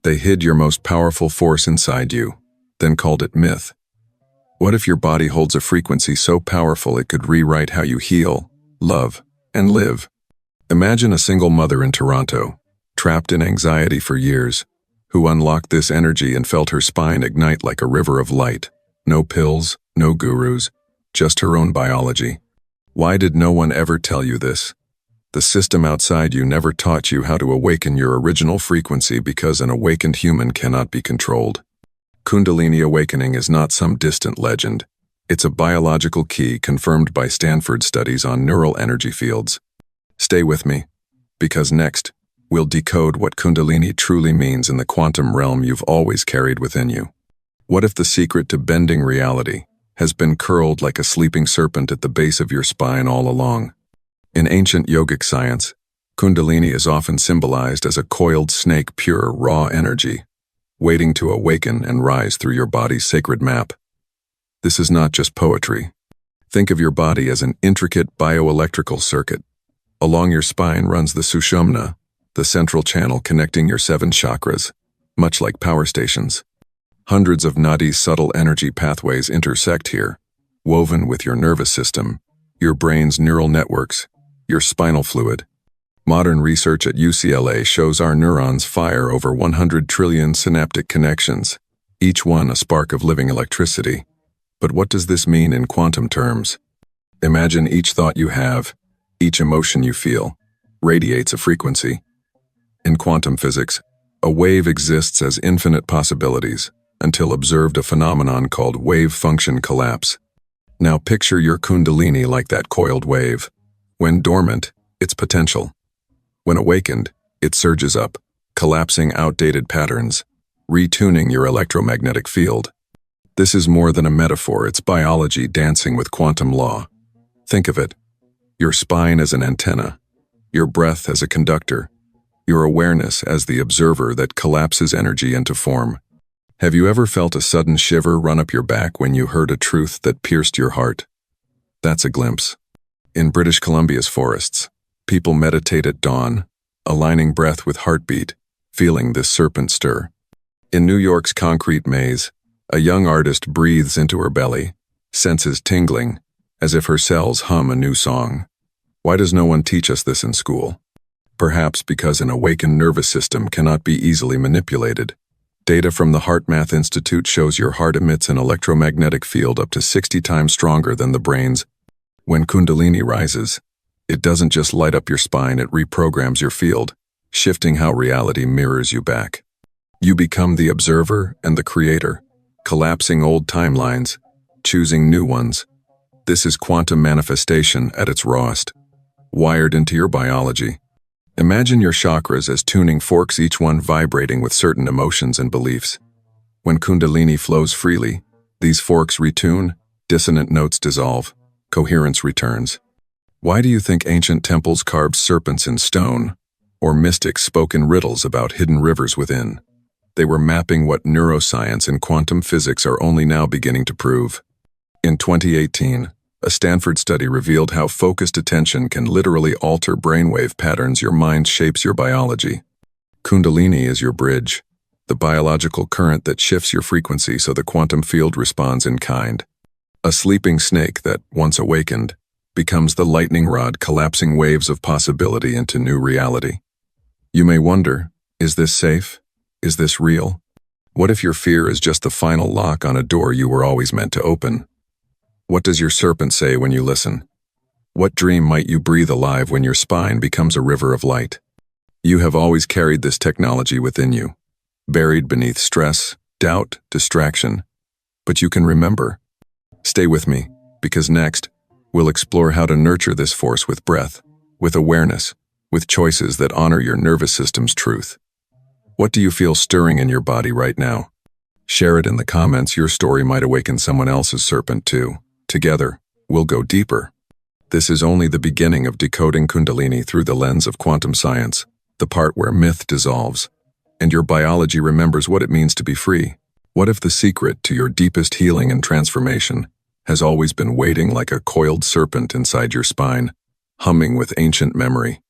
They hid your most powerful force inside you, then called it myth. What if your body holds a frequency so powerful it could rewrite how you heal, love, and live? Imagine a single mother in Toronto, trapped in anxiety for years, who unlocked this energy and felt her spine ignite like a river of light. No pills, no gurus, just her own biology. Why did no one ever tell you this? The system outside you never taught you how to awaken your original frequency because an awakened human cannot be controlled. Kundalini awakening is not some distant legend. It's a biological key confirmed by Stanford studies on neural energy fields. Stay with me, because next, we'll decode what Kundalini truly means in the quantum realm you've always carried within you. What if the secret to bending reality has been curled like a sleeping serpent at the base of your spine all along? In ancient yogic science, Kundalini is often symbolized as a coiled snake, pure, raw energy, waiting to awaken and rise through your body's sacred map. This is not just poetry. Think of your body as an intricate bioelectrical circuit. Along your spine runs the sushumna, the central channel connecting your 7 chakras, much like power stations. Hundreds of nadi's subtle energy pathways intersect here, woven with your nervous system, your brain's neural networks, your spinal fluid. Modern research at UCLA shows our neurons fire over 100 trillion synaptic connections, each one a spark of living electricity. But what does this mean in quantum terms? Imagine each thought you have, each emotion you feel, radiates a frequency. In quantum physics, a wave exists as infinite possibilities until observed a phenomenon called wave function collapse. Now picture your Kundalini like that coiled wave. When dormant, it's potential. When awakened, it surges up, collapsing outdated patterns, retuning your electromagnetic field. This is more than a metaphor, it's biology dancing with quantum law. Think of it. Your spine as an antenna, your breath as a conductor, your awareness as the observer that collapses energy into form. Have you ever felt a sudden shiver run up your back when you heard a truth that pierced your heart? That's a glimpse. In British Columbia's forests, people meditate at dawn, aligning breath with heartbeat, feeling this serpent stir. In New York's concrete maze, a young artist breathes into her belly, senses tingling, as if her cells hum a new song. Why does no one teach us this in school? Perhaps because an awakened nervous system cannot be easily manipulated. Data from the HeartMath Institute shows your heart emits an electromagnetic field up to 60 times stronger than the brain's. When Kundalini rises, it doesn't just light up your spine, it reprograms your field, shifting how reality mirrors you back. You become the observer and the creator, collapsing old timelines, choosing new ones. This is quantum manifestation at its rawest, wired into your biology. Imagine your chakras as tuning forks, each one vibrating with certain emotions and beliefs. When Kundalini flows freely, these forks retune, dissonant notes dissolve, coherence returns. Why do you think ancient temples carved serpents in stone, or mystics spoke in riddles about hidden rivers within? They were mapping what neuroscience and quantum physics are only now beginning to prove. In 2018, a Stanford study revealed how focused attention can literally alter brainwave patterns. Your mind shapes your biology. Kundalini is your bridge, the biological current that shifts your frequency so the quantum field responds in kind. A sleeping snake that, once awakened, becomes the lightning rod collapsing waves of possibility into new reality. You may wonder, is this safe? Is this real? What if your fear is just the final lock on a door you were always meant to open? What does your serpent say when you listen? What dream might you breathe alive when your spine becomes a river of light? You have always carried this technology within you, buried beneath stress, doubt, distraction. But you can remember. Stay with me, because next, we'll explore how to nurture this force with breath, with awareness, with choices that honor your nervous system's truth. What do you feel stirring in your body right now? Share it in the comments. Your story might awaken someone else's serpent too. Together, we'll go deeper. This is only the beginning of decoding Kundalini through the lens of quantum science, the part where myth dissolves, and your biology remembers what it means to be free. What if the secret to your deepest healing and transformation has always been waiting like a coiled serpent inside your spine, humming with ancient memory?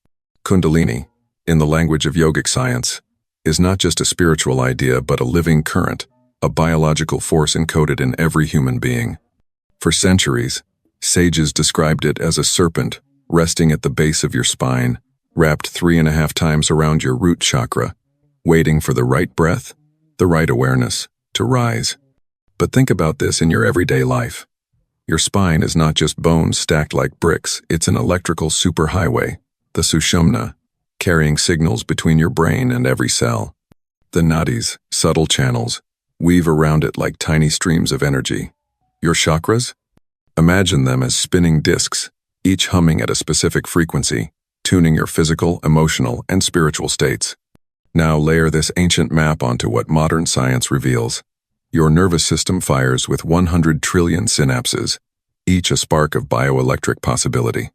Kundalini, in the language of yogic science, is not just a spiritual idea but a living current, a biological force encoded in every human being. For centuries, sages described it as a serpent resting at the base of your spine, wrapped 3.5 times around your root chakra, waiting for the right breath, the right awareness, to rise. But think about this in your everyday life. Your spine is not just bones stacked like bricks, it's an electrical superhighway, the sushumna, carrying signals between your brain and every cell. The nadis, subtle channels, weave around it like tiny streams of energy. Your chakras? Imagine them as spinning discs, each humming at a specific frequency, tuning your physical, emotional, and spiritual states. Now layer this ancient map onto what modern science reveals. Your nervous system fires with 100 trillion synapses, each a spark of bioelectric possibility.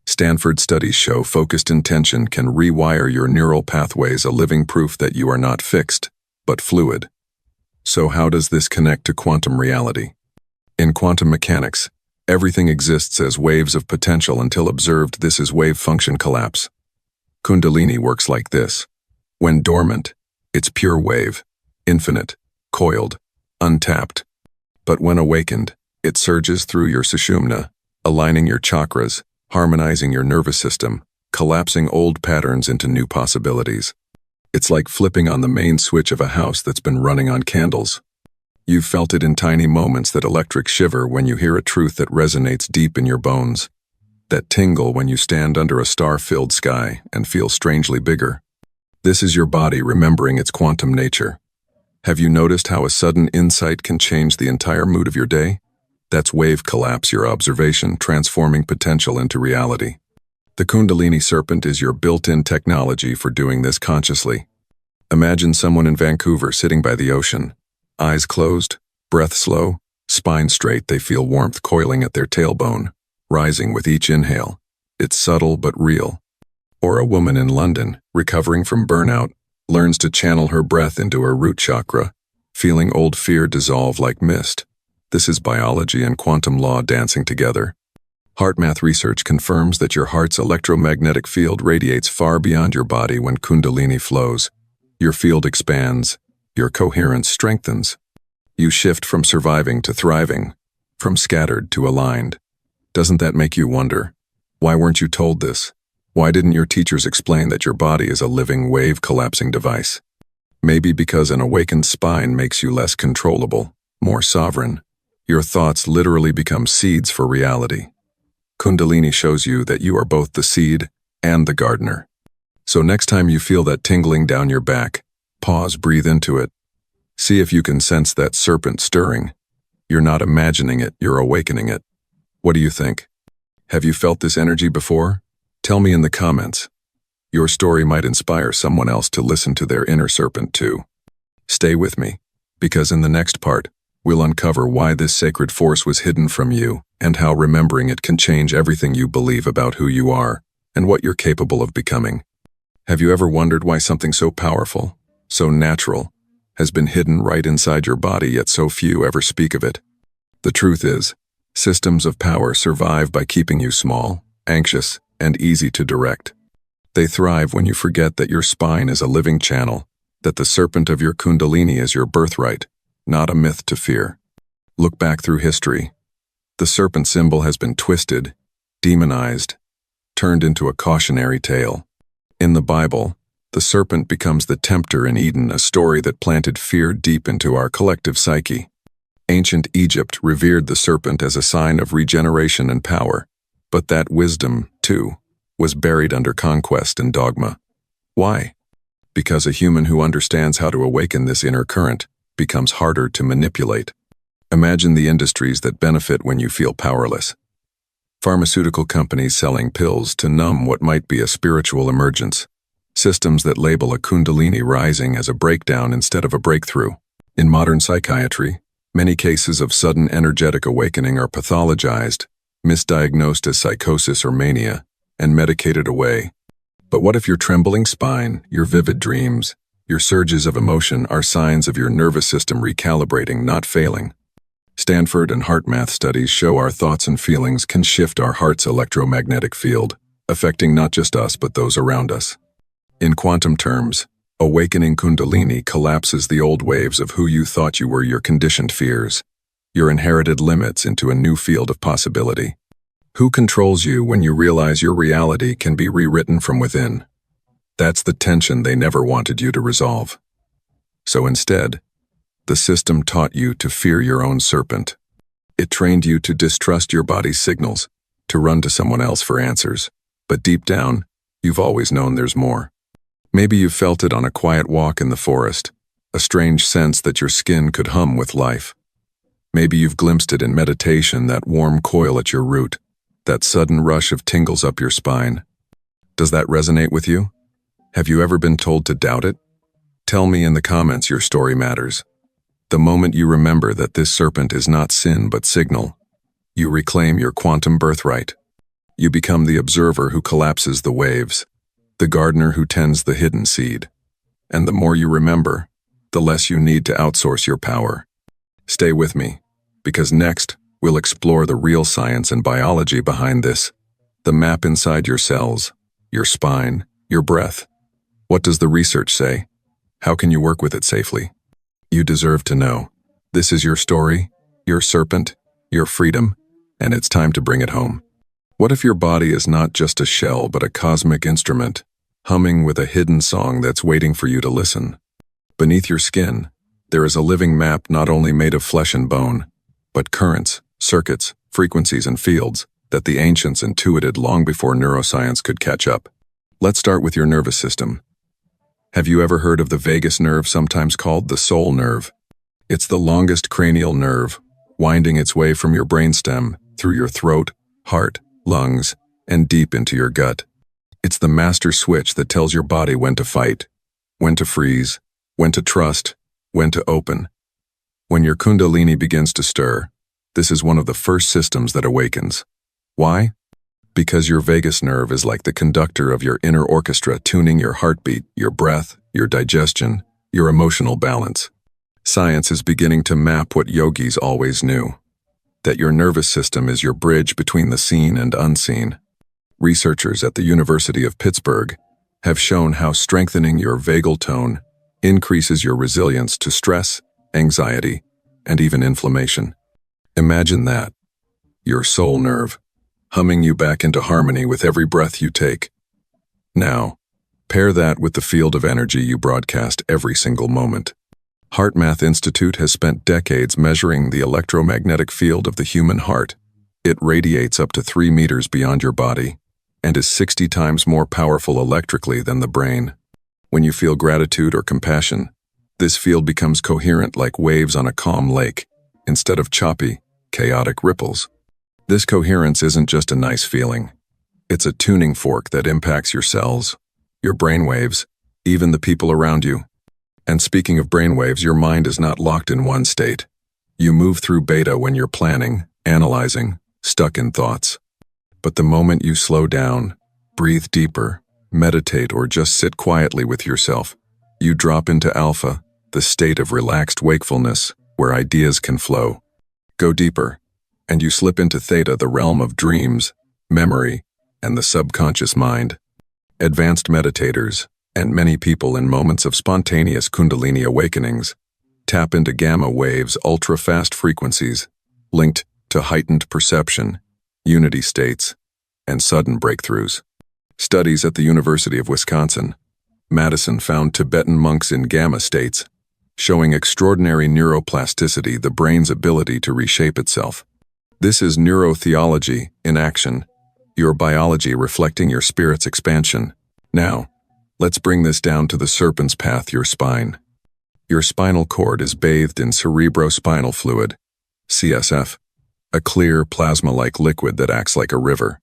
Stanford studies show focused intention can rewire your neural pathways, a living proof that you are not fixed, but fluid. So how does this connect to quantum reality? In quantum mechanics, everything exists as waves of potential until observed. This is wave function collapse. Kundalini works like this. When dormant, it's pure wave, infinite, coiled, untapped. But when awakened, it surges through your sushumna, aligning your chakras, harmonizing your nervous system, collapsing old patterns into new possibilities. It's like flipping on the main switch of a house that's been running on candles. You've felt it in tiny moments, that electric shiver when you hear a truth that resonates deep in your bones, that tingle when you stand under a star-filled sky and feel strangely bigger. This is your body remembering its quantum nature. Have you noticed how a sudden insight can change the entire mood of your day? That's wave collapse, your observation transforming potential into reality. The Kundalini serpent is your built-in technology for doing this consciously. Imagine someone in Vancouver sitting by the ocean, eyes closed, breath slow, spine straight. They feel warmth coiling at their tailbone, rising with each inhale. It's subtle but real. Or a woman in London, recovering from burnout, learns to channel her breath into her root chakra, feeling old fear dissolve like mist. This is biology and quantum law dancing together. HeartMath research confirms that your heart's electromagnetic field radiates far beyond your body when Kundalini flows. Your field expands, your coherence strengthens. You shift from surviving to thriving, from scattered to aligned. Doesn't that make you wonder, why weren't you told this? Why didn't your teachers explain that your body is a living wave-collapsing device? Maybe because an awakened spine makes you less controllable, more sovereign. Your thoughts literally become seeds for reality. Kundalini shows you that you are both the seed and the gardener. So next time you feel that tingling down your back, pause, breathe into it. See if you can sense that serpent stirring. You're not imagining it, you're awakening it. What do you think? Have you felt this energy before? Tell me in the comments. Your story might inspire someone else to listen to their inner serpent too. Stay with me, because in the next part, we'll uncover why this sacred force was hidden from you and how remembering it can change everything you believe about who you are and what you're capable of becoming. Have you ever wondered why something so powerful, so natural, has been hidden right inside your body, yet so few ever speak of it? The truth is, systems of power survive by keeping you small, anxious, and easy to direct. They thrive when you forget that your spine is a living channel, that the serpent of your Kundalini is your birthright, not a myth to fear. Look back through history. The serpent symbol has been twisted, demonized, turned into a cautionary tale. In the Bible, the serpent becomes the tempter in Eden, a story that planted fear deep into our collective psyche. Ancient Egypt revered the serpent as a sign of regeneration and power, but that wisdom, too, was buried under conquest and dogma. Why? Because a human who understands how to awaken this inner current becomes harder to manipulate. Imagine the industries that benefit when you feel powerless. Pharmaceutical companies selling pills to numb what might be a spiritual emergence. Systems that label a Kundalini rising as a breakdown instead of a breakthrough. In modern psychiatry, many cases of sudden energetic awakening are pathologized, misdiagnosed as psychosis or mania, and medicated away. But what if your trembling spine, your vivid dreams, your surges of emotion are signs of your nervous system recalibrating, not failing? Stanford and HeartMath studies show our thoughts and feelings can shift our heart's electromagnetic field, affecting not just us but those around us. In quantum terms, Awakening Kundalini collapses the old waves of who you thought you were, your conditioned fears, your inherited limits into a new field of possibility. Who controls you when you realize your reality can be rewritten from within? That's the tension they never wanted you to resolve. So instead, the system taught you to fear your own serpent. It trained you to distrust your body's signals, to run to someone else for answers. But deep down, you've always known there's more. Maybe you felt it on a quiet walk in the forest, a strange sense that your skin could hum with life. Maybe you've glimpsed it in meditation, that warm coil at your root, that sudden rush of tingles up your spine. Does that resonate with you? Have you ever been told to doubt it? Tell me in the comments your story matters. The moment you remember that this serpent is not sin but signal, you reclaim your quantum birthright. You become the observer who collapses the waves, the gardener who tends the hidden seed. And the more you remember, the less you need to outsource your power. Stay with me, because next, we'll explore the real science and biology behind this, the map inside your cells, your spine, your breath. What does the research say? How can you work with it safely? You deserve to know. This is your story, your serpent, your freedom, and it's time to bring it home. What if your body is not just a shell but a cosmic instrument, humming with a hidden song that's waiting for you to listen? Beneath your skin, there is a living map not only made of flesh and bone, but currents, circuits, frequencies, and fields that the ancients intuited long before neuroscience could catch up. Let's start with your nervous system. Have you ever heard of the vagus nerve, sometimes called the soul nerve? It's the longest cranial nerve, winding its way from your brainstem through your throat, heart, lungs, and deep into your gut. It's the master switch that tells your body when to fight, when to freeze, when to trust, when to open. When your Kundalini begins to stir, this is one of the first systems that awakens. Why? Because your vagus nerve is like the conductor of your inner orchestra, tuning your heartbeat, your breath, your digestion, your emotional balance. Science is beginning to map what yogis always knew, that your nervous system is your bridge between the seen and unseen. Researchers at the University of Pittsburgh have shown how strengthening your vagal tone increases your resilience to stress, anxiety, and even inflammation. Imagine that, your soul nerve, humming you back into harmony with every breath you take. Now, pair that with the field of energy you broadcast every single moment. HeartMath Institute has spent decades measuring the electromagnetic field of the human heart. It radiates up to 3 meters beyond your body and is 60 times more powerful electrically than the brain. When you feel gratitude or compassion, this field becomes coherent like waves on a calm lake, instead of choppy, chaotic ripples. This coherence isn't just a nice feeling. It's a tuning fork that impacts your cells, your brainwaves, even the people around you. And speaking of brainwaves, your mind is not locked in one state. You move through beta when you're planning, analyzing, stuck in thoughts. But the moment you slow down, breathe deeper, meditate, or just sit quietly with yourself, you drop into alpha, the state of relaxed wakefulness where ideas can flow. Go deeper, and you slip into theta, the realm of dreams, memory, and the subconscious mind. Advanced meditators, and many people in moments of spontaneous Kundalini awakenings, tap into gamma waves, ultra-fast frequencies, linked to heightened perception, unity states, and sudden breakthroughs. Studies at the University of Wisconsin, Madison found Tibetan monks in gamma states, showing extraordinary neuroplasticity, the brain's ability to reshape itself. This is neurotheology in action, your biology reflecting your spirit's expansion. Now, let's bring this down to the serpent's path, your spine. Your spinal cord is bathed in cerebrospinal fluid, CSF, a clear plasma-like liquid that acts like a river,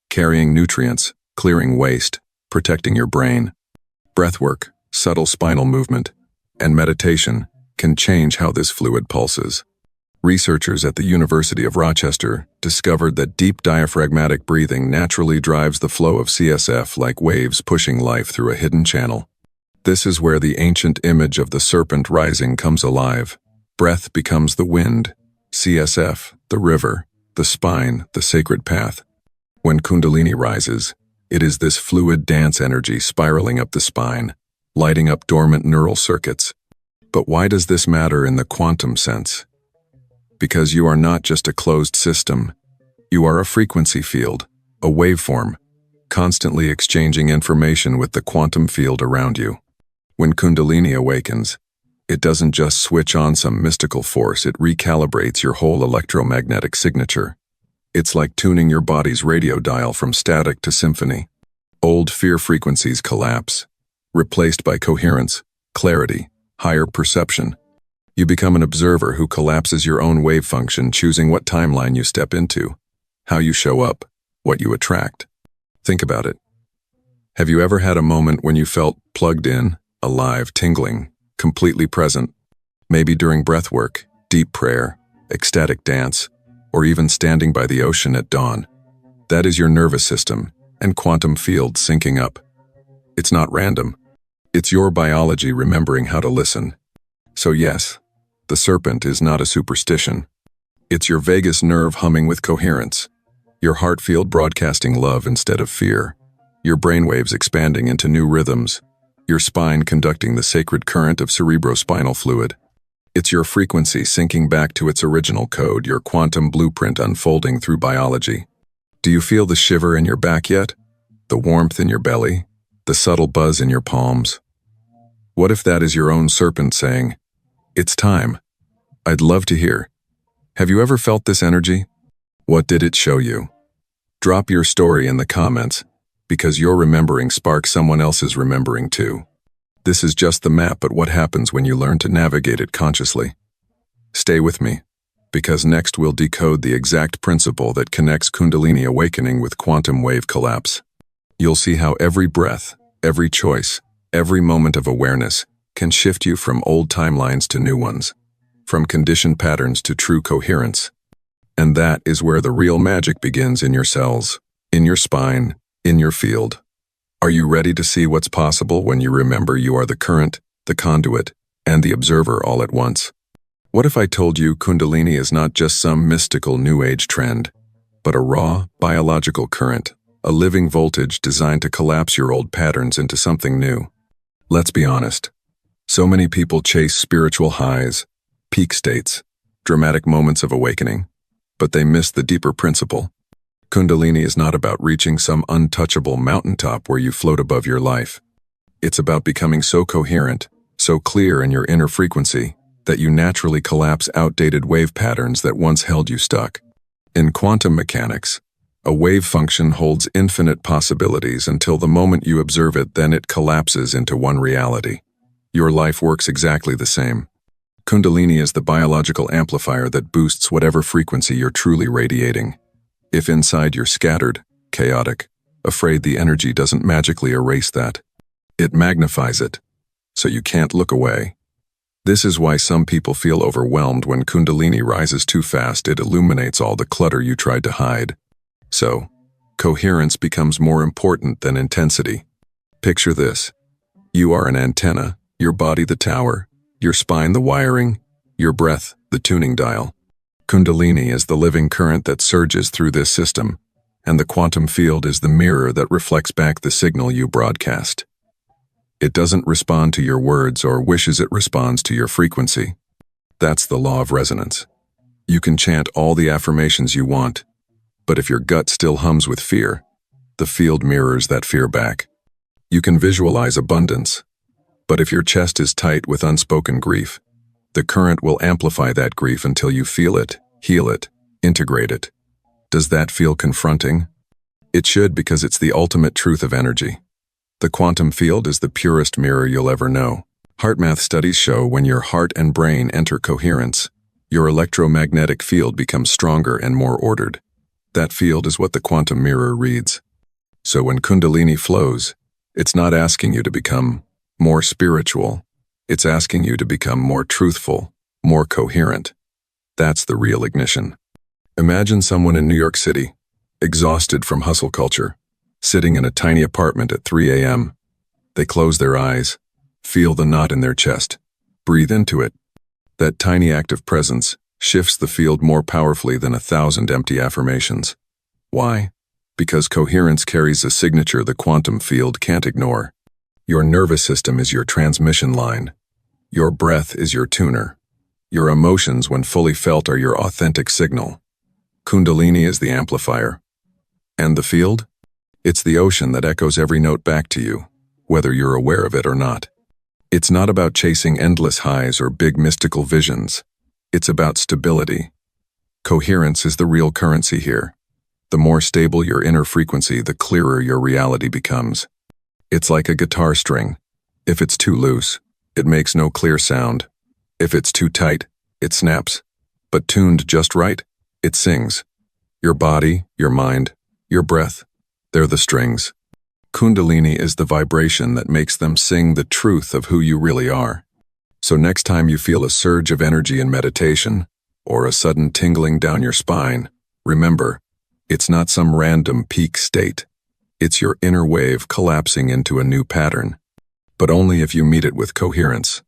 carrying nutrients, clearing waste, protecting your brain. Breathwork, subtle spinal movement, and meditation can change how this fluid pulses. Researchers at the University of Rochester discovered that deep diaphragmatic breathing naturally drives the flow of CSF like waves pushing life through a hidden channel. This is where the ancient image of the serpent rising comes alive. Breath becomes the wind, CSF, the river, the spine, the sacred path. When Kundalini rises, it is this fluid dance energy spiraling up the spine, lighting up dormant neural circuits. But why does this matter in the quantum sense? Because you are not just a closed system. You are a frequency field, a waveform, constantly exchanging information with the quantum field around you. When Kundalini awakens, it doesn't just switch on some mystical force, it recalibrates your whole electromagnetic signature. It's like tuning your body's radio dial from static to symphony. Old fear frequencies collapse, replaced by coherence, clarity, higher perception. You become an observer who collapses your own wave function, choosing what timeline you step into, how you show up, what you attract. Think about it. Have you ever had a moment when you felt plugged in, alive, tingling, completely present? Maybe during breath work, deep prayer, ecstatic dance, or even standing by the ocean at dawn. That is your nervous system and quantum field syncing up. It's not random. It's your biology remembering how to listen. So yes, the serpent is not a superstition. It's your vagus nerve humming with coherence, your heart field broadcasting love instead of fear, your brainwaves expanding into new rhythms, your spine conducting the sacred current of cerebrospinal fluid. It's your frequency syncing back to its original code, your quantum blueprint unfolding through biology. Do you feel the shiver in your back yet? The warmth in your belly? The subtle buzz in your palms? What if that is your own serpent saying, "It's time"? I'd love to hear. Have you ever felt this energy? What did it show you? Drop your story in the comments, because your remembering sparks someone else's remembering too. This is just the map, but what happens when you learn to navigate it consciously? Stay with me, because next we'll decode the exact principle that connects Kundalini awakening with quantum wave collapse. You'll see how every breath, every choice, every moment of awareness can shift you from old timelines to new ones, from conditioned patterns to true coherence. And that is where the real magic begins, in your cells, in your spine, in your field. Are you ready to see what's possible when you remember you are the current, the conduit, and the observer all at once? What if I told you Kundalini is not just some mystical New Age trend, but a raw, biological current, a living voltage designed to collapse your old patterns into something new? Let's be honest. So many people chase spiritual highs, peak states, dramatic moments of awakening, but they miss the deeper principle. Kundalini is not about reaching some untouchable mountaintop where you float above your life. It's about becoming so coherent, so clear in your inner frequency, that you naturally collapse outdated wave patterns that once held you stuck. In quantum mechanics, a wave function holds infinite possibilities until the moment you observe it, then it collapses into one reality. Your life works exactly the same. Kundalini is the biological amplifier that boosts whatever frequency you're truly radiating. If inside you're scattered, chaotic, afraid the energy doesn't magically erase that, it magnifies it, so you can't look away. This is why some people feel overwhelmed when Kundalini rises too fast. It illuminates all the clutter you tried to hide. So, coherence becomes more important than intensity. Picture this. You are an antenna, your body the tower, your spine the wiring, your breath the tuning dial. Kundalini is the living current that surges through this system, and the quantum field is the mirror that reflects back the signal you broadcast. It doesn't respond to your words or wishes, it responds to your frequency. That's the law of resonance. You can chant all the affirmations you want, but if your gut still hums with fear, the field mirrors that fear back. You can visualize abundance, but if your chest is tight with unspoken grief, the current will amplify that grief until you feel it, heal it, integrate it. Does that feel confronting? It should, because it's the ultimate truth of energy. The quantum field is the purest mirror you'll ever know. HeartMath studies show when your heart and brain enter coherence, your electromagnetic field becomes stronger and more ordered. That field is what the quantum mirror reads. So when Kundalini flows, it's not asking you to become more spiritual. It's asking you to become more truthful, more coherent. That's the real ignition. Imagine someone in New York City, exhausted from hustle culture, sitting in a tiny apartment at 3 a.m. They close their eyes, feel the knot in their chest, breathe into it. That tiny act of presence shifts the field more powerfully than 1,000 empty affirmations. Why? Because coherence carries a signature the quantum field can't ignore. Your nervous system is your transmission line. Your breath is your tuner. Your emotions, when fully felt, are your authentic signal. Kundalini is the amplifier. And the field? It's the ocean that echoes every note back to you, whether you're aware of it or not. It's not about chasing endless highs or big mystical visions. It's about stability. Coherence is the real currency here. The more stable your inner frequency, the clearer your reality becomes. It's like a guitar string. If it's too loose, it makes no clear sound. If it's too tight, it snaps. But tuned just right, it sings. Your body, your mind, your breath, they're the strings. Kundalini is the vibration that makes them sing the truth of who you really are. So next time you feel a surge of energy in meditation, or a sudden tingling down your spine, remember, it's not some random peak state. It's your inner wave collapsing into a new pattern. But only if you meet it with coherence.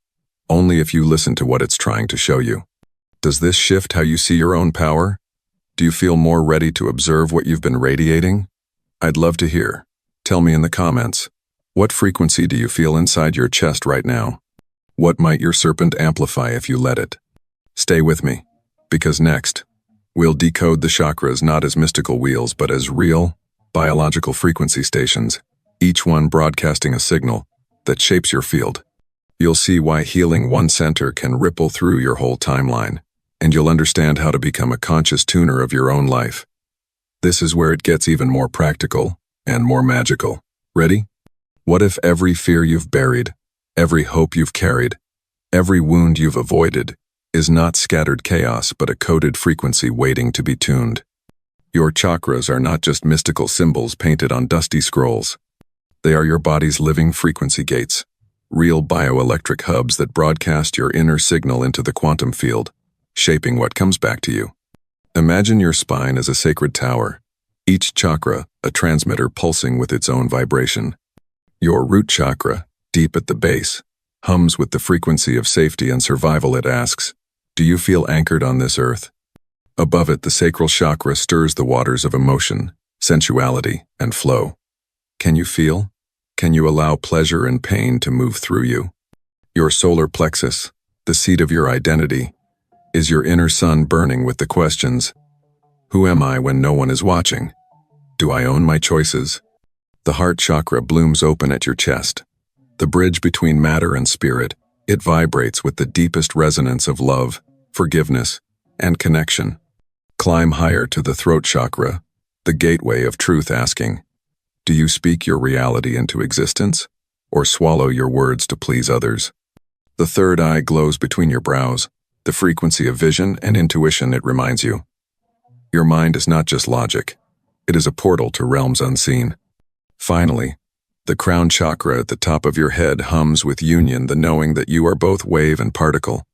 Only if you listen to what it's trying to show you. Does this shift how you see your own power? Do you feel more ready to observe what you've been radiating? I'd love to hear. Tell me in the comments. What frequency do you feel inside your chest right now? What might your serpent amplify if you let it? Stay with me, because next, we'll decode the chakras not as mystical wheels but as real, biological frequency stations, each one broadcasting a signal that shapes your field. You'll see why healing one center can ripple through your whole timeline, and you'll understand how to become a conscious tuner of your own life. This is where it gets even more practical and more magical. Ready? What if every fear you've buried, every hope you've carried, every wound you've avoided, is not scattered chaos but a coded frequency waiting to be tuned? Your chakras are not just mystical symbols painted on dusty scrolls. They are your body's living frequency gates, real bioelectric hubs that broadcast your inner signal into the quantum field, shaping what comes back to you. Imagine your spine as a sacred tower, each chakra a transmitter pulsing with its own vibration. Your root chakra, deep at the base, hums with the frequency of safety and survival. It asks, do you feel anchored on this earth? Above it, the sacral chakra stirs the waters of emotion, sensuality, and flow. Can you feel? Can you allow pleasure and pain to move through you? Your solar plexus, the seat of your identity, is your inner sun burning with the questions, who am I when no one is watching? Do I own my choices? The heart chakra blooms open at your chest. The bridge between matter and spirit, it vibrates with the deepest resonance of love, forgiveness, and connection. Climb higher to the throat chakra, the gateway of truth, asking, do you speak your reality into existence, or swallow your words to please others? The third eye glows between your brows, the frequency of vision and intuition. It reminds you, your mind is not just logic, it is a portal to realms unseen. Finally, the crown chakra at the top of your head hums with union, the knowing that you are both wave and particle,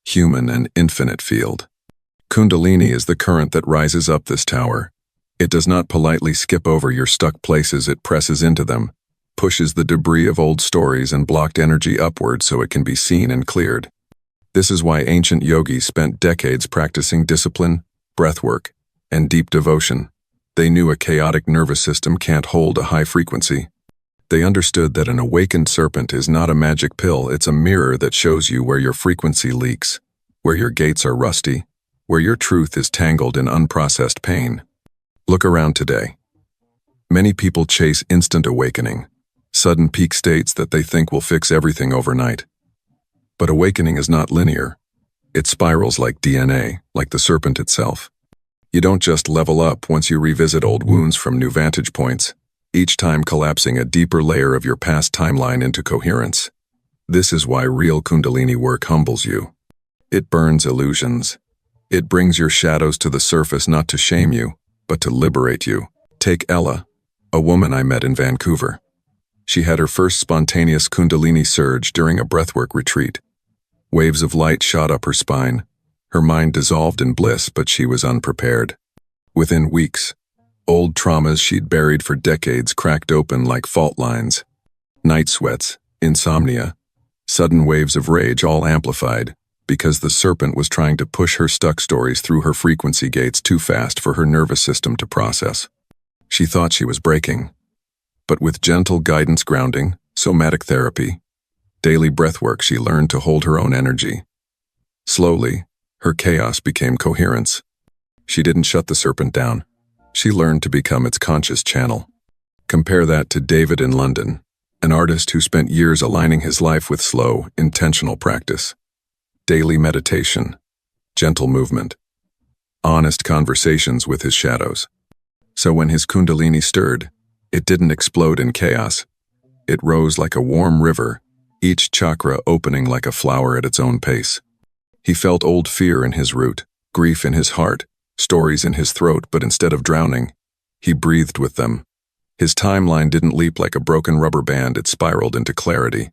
human and infinite field. Kundalini is the current that rises up this tower. It does not politely skip over your stuck places, it presses into them, pushes the debris of old stories and blocked energy upward so it can be seen and cleared. This is why ancient yogis spent decades practicing discipline, breathwork, and deep devotion. They knew a chaotic nervous system can't hold a high frequency. They understood that an awakened serpent is not a magic pill, it's a mirror that shows you where your frequency leaks, where your gates are rusty, where your truth is tangled in unprocessed pain. Look around today. Many people chase instant awakening, sudden peak states that they think will fix everything overnight. But awakening is not linear. It spirals like DNA, like the serpent itself. You don't just level up once you revisit old wounds from new vantage points, each time collapsing a deeper layer of your past timeline into coherence. This is why real Kundalini work humbles you. It burns illusions. It brings your shadows to the surface, not to shame you, but to liberate you. Take Ella, a woman I met in Vancouver. She had her first spontaneous Kundalini surge during a breathwork retreat. Waves of light shot up her spine. Her mind dissolved in bliss, but she was unprepared. Within weeks, old traumas she'd buried for decades cracked open like fault lines. Night sweats, insomnia, sudden waves of rage, all amplified, because the serpent was trying to push her stuck stories through her frequency gates too fast for her nervous system to process. She thought she was breaking, but with gentle guidance, grounding, Somatic therapy. Daily breathwork, she learned to hold her own energy. Slowly, her chaos became coherence. She didn't shut the serpent down. She learned to become its conscious channel. Compare that to David in London, an artist who spent years aligning his life with slow, intentional practice. Daily meditation, gentle movement, honest conversations with his shadows. So when his Kundalini stirred, it didn't explode in chaos. It rose like a warm river, each chakra opening like a flower at its own pace. He felt old fear in his root, grief in his heart, stories in his throat, but instead of drowning, he breathed with them. His timeline didn't leap like a broken rubber band, it spiraled into clarity.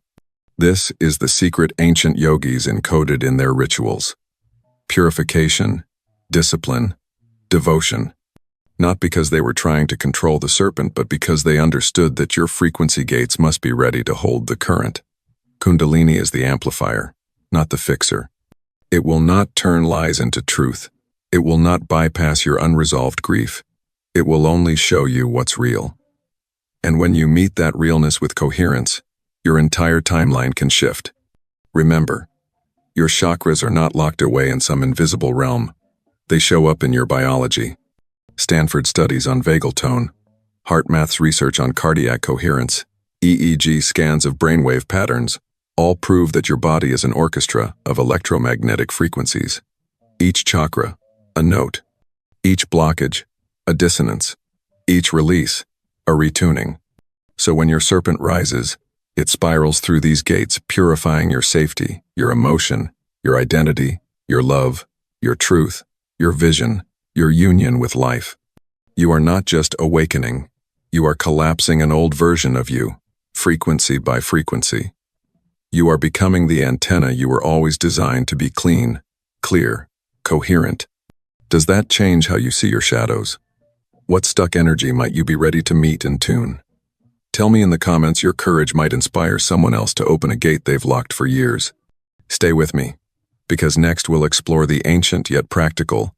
This is the secret ancient yogis encoded in their rituals. Purification, discipline, devotion. Not because they were trying to control the serpent, but because they understood that your frequency gates must be ready to hold the current. Kundalini is the amplifier, not the fixer. It will not turn lies into truth. It will not bypass your unresolved grief. It will only show you what's real. And when you meet that realness with coherence, your entire timeline can shift. Remember, your chakras are not locked away in some invisible realm. They show up in your biology. Stanford studies on vagal tone, HeartMath's research on cardiac coherence, EEG scans of brainwave patterns, all prove that your body is an orchestra of electromagnetic frequencies. Each chakra, a note. Each blockage, a dissonance. Each release, a retuning. So when your serpent rises, it spirals through these gates, purifying your safety, your emotion, your identity, your love, your truth, your vision, your union with life. You are not just awakening, you are collapsing an old version of you, frequency by frequency. You are becoming the antenna you were always designed to be: clean, clear, coherent. Does that change how you see your shadows? What stuck energy might you be ready to meet and tune? Tell me in the comments your courage might inspire someone else to open a gate they've locked for years. Stay with me, because next we'll explore the ancient yet practical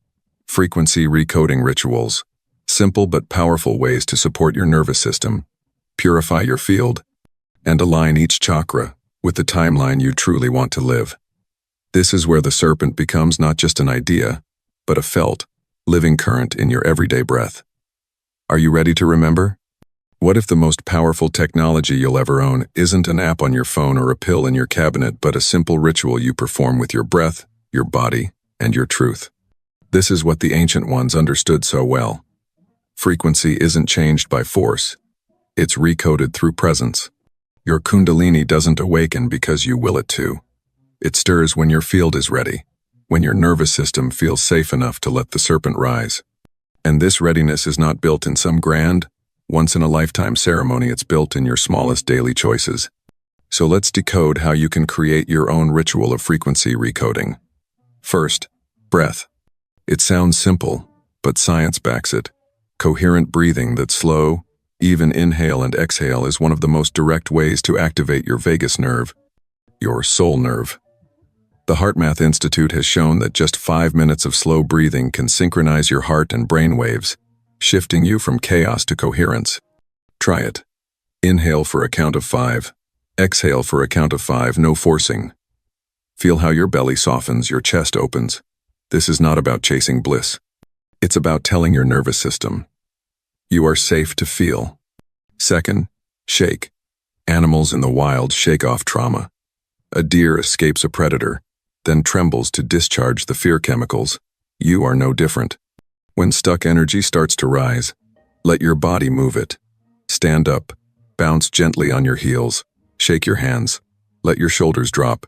frequency recoding rituals, simple but powerful ways to support your nervous system, purify your field, and align each chakra with the timeline you truly want to live. This is where the serpent becomes not just an idea, but a felt, living current in your everyday breath. Are you ready to remember? What if the most powerful technology you'll ever own isn't an app on your phone or a pill in your cabinet, but a simple ritual you perform with your breath, your body, and your truth? This is what the ancient ones understood so well. Frequency isn't changed by force. It's recoded through presence. Your Kundalini doesn't awaken because you will it to. It stirs when your field is ready, when your nervous system feels safe enough to let the serpent rise. And this readiness is not built in some grand, once-in-a-lifetime ceremony. It's built in your smallest daily choices. So let's decode how you can create your own ritual of frequency recoding. First, breath. It sounds simple, but science backs it. Coherent breathing that's slow, even inhale and exhale, is one of the most direct ways to activate your vagus nerve, your soul nerve. The HeartMath Institute has shown that just 5 minutes of slow breathing can synchronize your heart and brain waves, shifting you from chaos to coherence. Try it. Inhale for a count of 5. Exhale for a count of 5, no forcing. Feel how your belly softens, your chest opens. This is not about chasing bliss. It's about telling your nervous system, you are safe to feel. Second, shake. Animals in the wild shake off trauma. A deer escapes a predator, then trembles to discharge the fear chemicals. You are no different. When stuck energy starts to rise, let your body move it. Stand up, bounce gently on your heels, shake your hands, let your shoulders drop.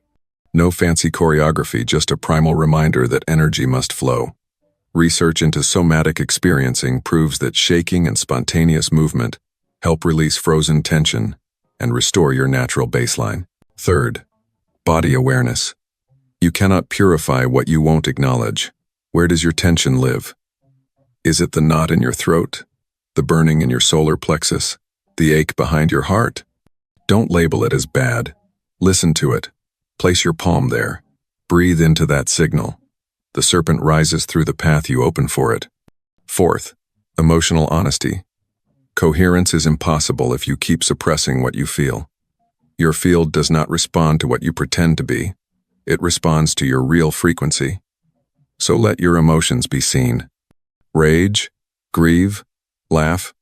No fancy choreography, just a primal reminder that energy must flow. Research into somatic experiencing proves that shaking and spontaneous movement help release frozen tension and restore your natural baseline. Third, body awareness. You cannot purify what you won't acknowledge. Where does your tension live? Is it the knot in your throat, the burning in your solar plexus, the ache behind your heart? Don't label it as bad. Listen to it. Place your palm there. Breathe into that signal. The serpent rises through the path you open for it. Fourth, emotional honesty. Coherence is impossible if you keep suppressing what you feel. Your field does not respond to what you pretend to be. It responds to your real frequency. So let your emotions be seen. Rage, grieve, laugh,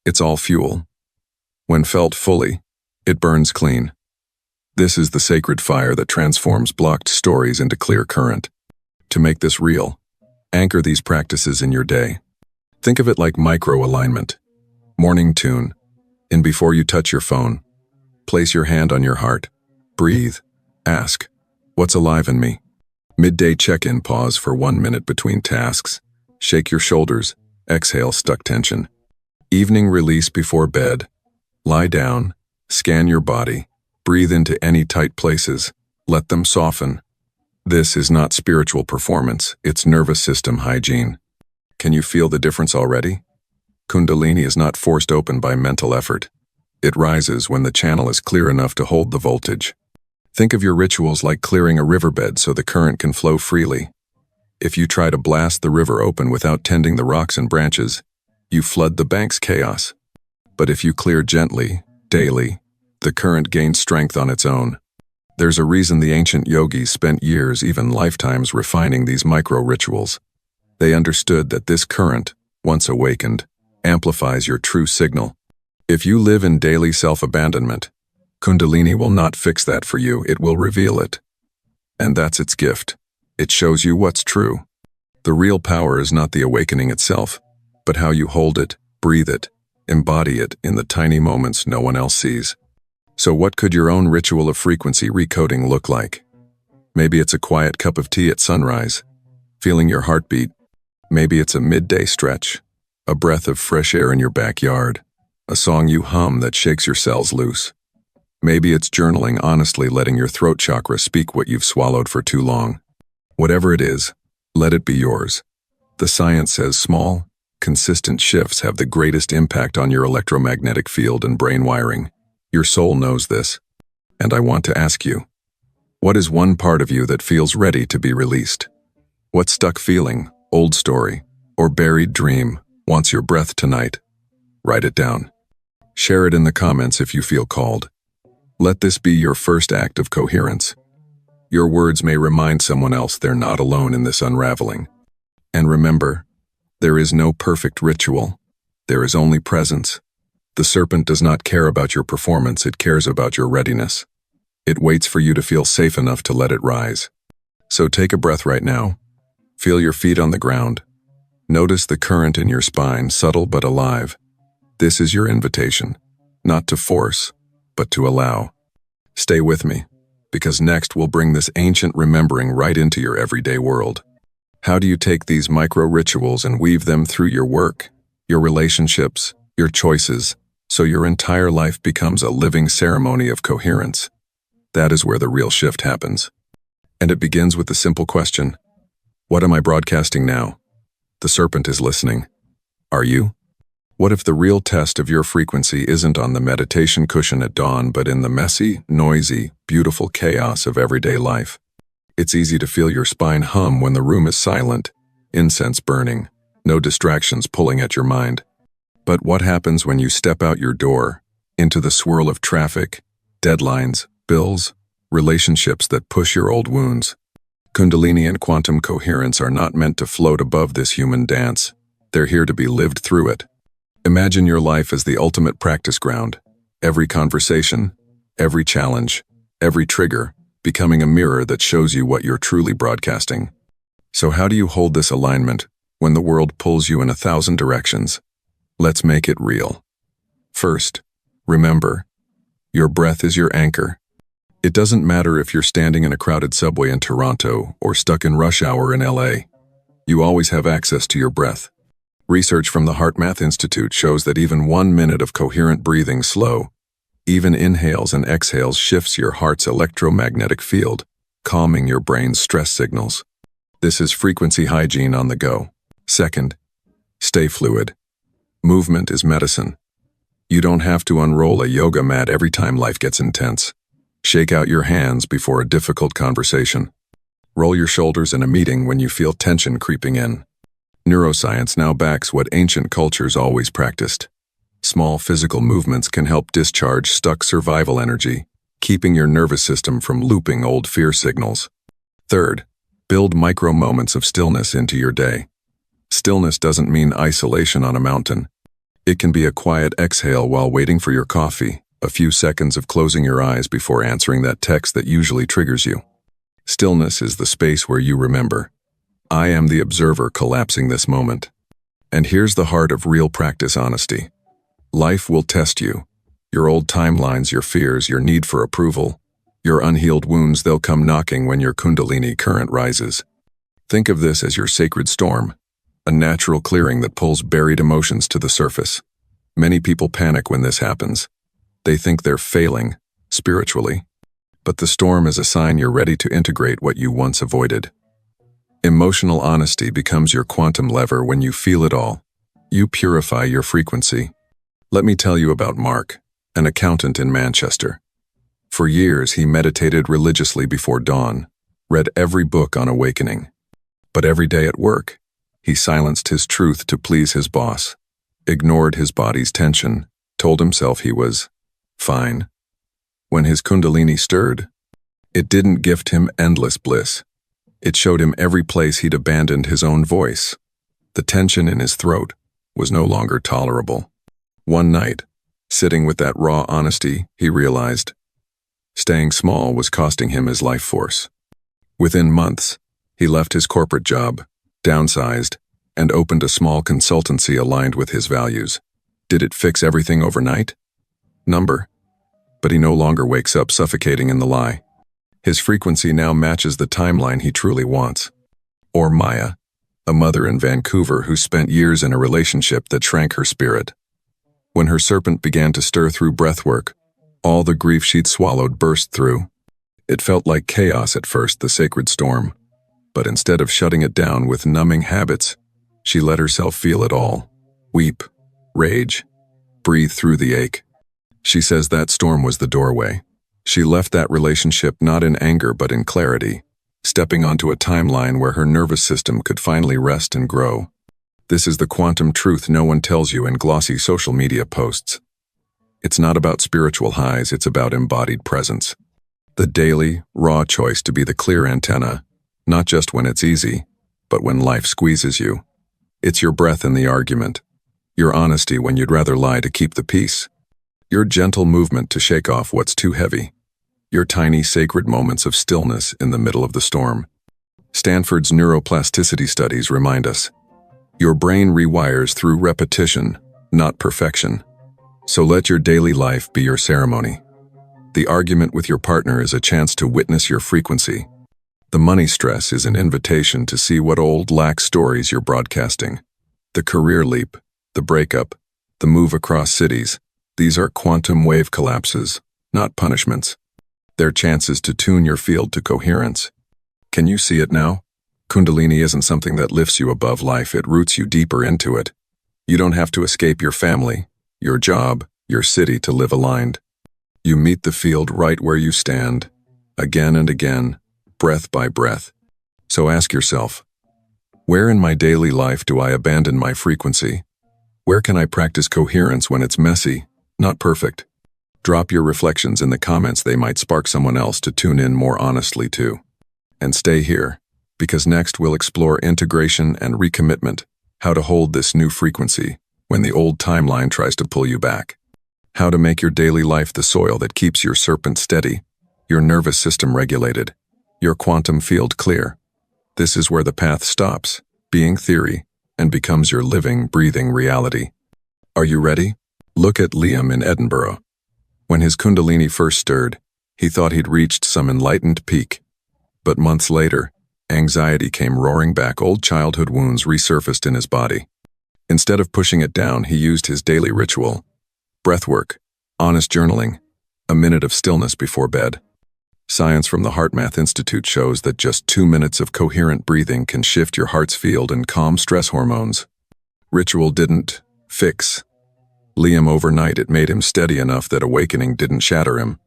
it's all fuel. When felt fully, it burns clean. This is the sacred fire that transforms blocked stories into clear current. To make this real, anchor these practices in your day. Think of it like micro-alignment. Morning tune. In before you touch your phone, place your hand on your heart. Breathe. Ask, what's alive in me? Midday check-in, pause for 1 minute between tasks. Shake your shoulders. Exhale stuck tension. Evening release before bed. Lie down. Scan your body. Breathe into any tight places. Let them soften. This is not spiritual performance, it's nervous system hygiene. Can you feel the difference already? Kundalini is not forced open by mental effort. It rises when the channel is clear enough to hold the voltage. Think of your rituals like clearing a riverbed so the current can flow freely. If you try to blast the river open without tending the rocks and branches, you flood the bank's chaos. But if you clear gently, daily, the current gains strength on its own. There's a reason the ancient yogis spent years, even lifetimes, refining these micro-rituals. They understood that this current, once awakened, amplifies your true signal. If you live in daily self-abandonment, Kundalini will not fix that for you, it will reveal it. And that's its gift. It shows you what's true. The real power is not the awakening itself, but how you hold it, breathe it, embody it in the tiny moments no one else sees. So what could your own ritual of frequency recoding look like? Maybe it's a quiet cup of tea at sunrise, feeling your heartbeat. Maybe it's a midday stretch, a breath of fresh air in your backyard, a song you hum that shakes your cells loose. Maybe it's journaling honestly, letting your throat chakra speak what you've swallowed for too long. Whatever it is, let it be yours. The science says small, consistent shifts have the greatest impact on your electromagnetic field and brain wiring. Your soul knows this. And I want to ask you, what is one part of you that feels ready to be released? What stuck feeling, old story, or buried dream wants your breath tonight? Write it down. Share it in the comments if you feel called. Let this be your first act of coherence. Your words may remind someone else they're not alone in this unraveling. And remember, there is no perfect ritual. There is only presence. The serpent does not care about your performance, it cares about your readiness. It waits for you to feel safe enough to let it rise. So take a breath right now. Feel your feet on the ground. Notice the current in your spine, subtle but alive. This is your invitation, not to force, but to allow. Stay with me, because next we'll bring this ancient remembering right into your everyday world. How do you take these micro-rituals and weave them through your work, your relationships, your choices, so your entire life becomes a living ceremony of coherence? That is where the real shift happens. And it begins with the simple question, what am I broadcasting now? The serpent is listening. Are you? What if the real test of your frequency isn't on the meditation cushion at dawn, but in the messy, noisy, beautiful chaos of everyday life? It's easy to feel your spine hum when the room is silent, incense burning, no distractions pulling at your mind. But what happens when you step out your door, into the swirl of traffic, deadlines, bills, relationships that push your old wounds? Kundalini and quantum coherence are not meant to float above this human dance. They're here to be lived through it. Imagine your life as the ultimate practice ground. Every conversation, every challenge, every trigger, becoming a mirror that shows you what you're truly broadcasting. So how do you hold this alignment when the world pulls you in 1,000 directions? Let's make it real. First, remember, your breath is your anchor. It doesn't matter if you're standing in a crowded subway in Toronto or stuck in rush hour in LA. You always have access to your breath. Research from the HeartMath Institute shows that even 1 minute of coherent breathing, slow, even inhales and exhales, shifts your heart's electromagnetic field, calming your brain's stress signals. This is frequency hygiene on the go. Second, stay fluid. Movement is medicine. You don't have to unroll a yoga mat every time life gets intense. Shake out your hands before a difficult conversation. Roll your shoulders in a meeting when you feel tension creeping in. Neuroscience now backs what ancient cultures always practiced. Small physical movements can help discharge stuck survival energy, keeping your nervous system from looping old fear signals. Third, build micro moments of stillness into your day. Stillness doesn't mean isolation on a mountain. It can be a quiet exhale while waiting for your coffee, a few seconds of closing your eyes before answering that text that usually triggers you. Stillness is the space where you remember, I am the observer collapsing this moment. And here's the heart of real practice honesty. Life will test you. Your old timelines, your fears, your need for approval, your unhealed wounds, they'll come knocking when your Kundalini current rises. Think of this as your sacred storm, a natural clearing that pulls buried emotions to the surface. Many people panic when this happens. They think they're failing, spiritually. But the storm is a sign you're ready to integrate what you once avoided. Emotional honesty becomes your quantum lever when you feel it all. You purify your frequency. Let me tell you about Mark, an accountant in Manchester. For years, he meditated religiously before dawn, read every book on awakening. But every day at work, he silenced his truth to please his boss, ignored his body's tension, told himself he was fine. When his Kundalini stirred, it didn't gift him endless bliss. It showed him every place he'd abandoned his own voice. The tension in his throat was no longer tolerable. One night, sitting with that raw honesty, he realized staying small was costing him his life force. Within months, he left his corporate job, downsized, and opened a small consultancy aligned with his values. Did it fix everything overnight? Number. But he no longer wakes up suffocating in the lie. His frequency now matches the timeline he truly wants. Or Maya, a mother in Vancouver who spent years in a relationship that shrank her spirit. When her serpent began to stir through breathwork, all the grief she'd swallowed burst through. It felt like chaos at first, the sacred storm. But instead of shutting it down with numbing habits, she let herself feel it all. Weep, rage, breathe through the ache. She says that storm was the doorway. She left that relationship not in anger but in clarity, stepping onto a timeline where her nervous system could finally rest and grow. This is the quantum truth no one tells you in glossy social media posts. It's not about spiritual highs, it's about embodied presence. The daily, raw choice to be the clear antenna, not just when it's easy, but when life squeezes you. It's your breath in the argument, your honesty when you'd rather lie to keep the peace, your gentle movement to shake off what's too heavy, your tiny sacred moments of stillness in the middle of the storm. Stanford's neuroplasticity studies remind us, your brain rewires through repetition, not perfection. So let your daily life be your ceremony. The argument with your partner is a chance to witness your frequency. The money stress is an invitation to see what old lack stories you're broadcasting. The career leap, the breakup, the move across cities, these are quantum wave collapses, not punishments. They're chances to tune your field to coherence. Can you see it now? Kundalini isn't something that lifts you above life, it roots you deeper into it. You don't have to escape your family, your job, your city to live aligned. You meet the field right where you stand, again and again, breath by breath. So ask yourself, where in my daily life do I abandon my frequency? Where can I practice coherence when it's messy, not perfect? Drop your reflections in the comments, they might spark someone else to tune in more honestly too. And stay here, because next we'll explore integration and recommitment, how to hold this new frequency when the old timeline tries to pull you back. How to make your daily life the soil that keeps your serpent steady, your nervous system regulated, your quantum field clear. This is where the path stops, being theory, and becomes your living, breathing reality. Are you ready? Look at Liam in Edinburgh. When his Kundalini first stirred, he thought he'd reached some enlightened peak. But months later, anxiety came roaring back, old childhood wounds resurfaced in his body. Instead of pushing it down, he used his daily ritual, breathwork, honest journaling, a minute of stillness before bed. Science from the HeartMath Institute shows that just 2 minutes of coherent breathing can shift your heart's field and calm stress hormones. Ritual didn't fix Liam overnight, it made him steady enough that awakening didn't shatter him.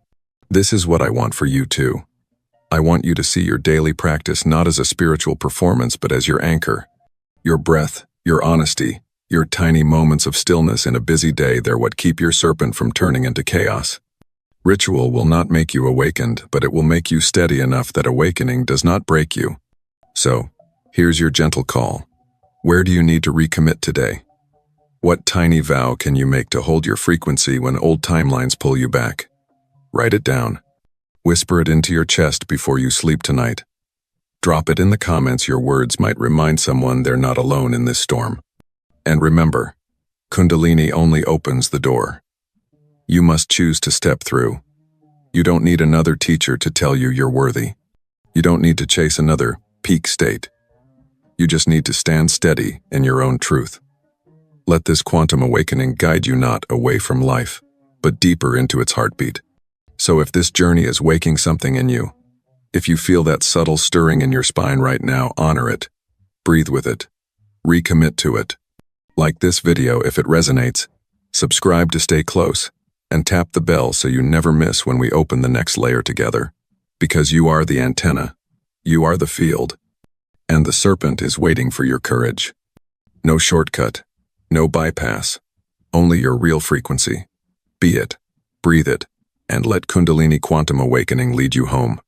This is what I want for you too. I want you to see your daily practice not as a spiritual performance but as your anchor. Your breath, your honesty, your tiny moments of stillness in a busy day, they're what keep your serpent from turning into chaos. Ritual will not make you awakened, but it will make you steady enough that awakening does not break you. So, here's your gentle call. Where do you need to recommit today? What tiny vow can you make to hold your frequency when old timelines pull you back? Write it down. Whisper it into your chest before you sleep tonight. Drop it in the comments. Your words might remind someone they're not alone in this storm. And remember, Kundalini only opens the door. You must choose to step through. You don't need another teacher to tell you you're worthy. You don't need to chase another peak state. You just need to stand steady in your own truth. Let this quantum awakening guide you not away from life, but deeper into its heartbeat. So if this journey is waking something in you, if you feel that subtle stirring in your spine right now, honor it. Breathe with it. Recommit to it. Like this video if it resonates. Subscribe to stay close. And tap the bell so you never miss when we open the next layer together. Because you are the antenna. You are the field. And the serpent is waiting for your courage. No shortcut. No bypass. Only your real frequency. Be it. Breathe it. And let Kundalini Quantum Awakening lead you home.